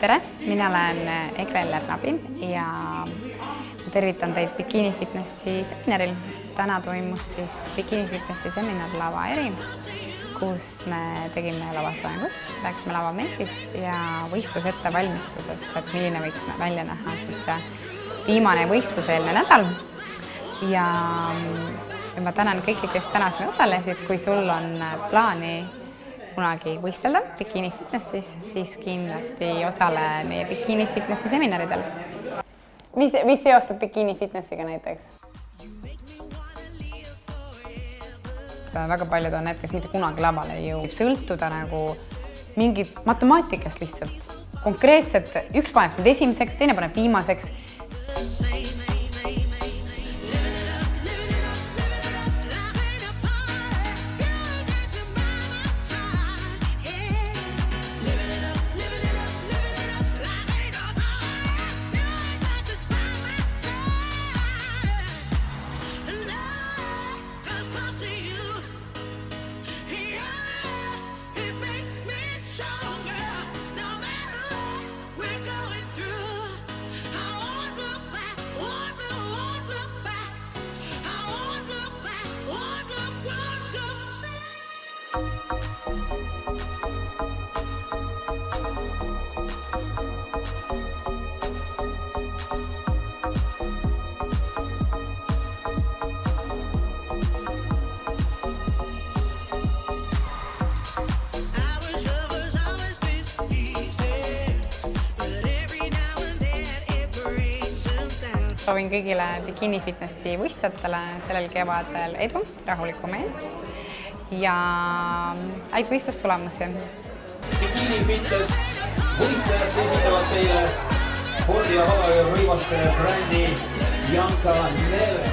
Tere, mina olen Egle Lernabi ja tervitan teid Bikini Fitnessi seminaril. Täna toimus siis Bikini Fitnessi seminar Lava Eri, kus me tegime lavasloengut, rääkisime lavameetrist ja võistlusettevalmistusest, et milline võiks välja näha siis viimane võistluseelne nädal. Ja ma tänan kõiki, kes täna siin osalesid. Kui sul on plaani kunagi võistelda Bikini Fitnessis, siis kindlasti osale meie Bikini Fitnessi seminaridel. Mis seostub Bikini Fitnessiga näiteks? Väga paljud on need, kes mitte kunagi lavale ei jõu. Sõltuda nagu mingit matemaatikast lihtsalt. Konkreetselt üks paneb sind esimeseks, teine paneb viimaseks. Soovin kõigile Bikini Fitnessi võistlejatele sellel kevadel edu, rahulikku meelt ja häid võistlustulemusi. Bikini Fitness võistlejad esindavad teile spordi- ja vabajõurõivaste brändi Janka Nele.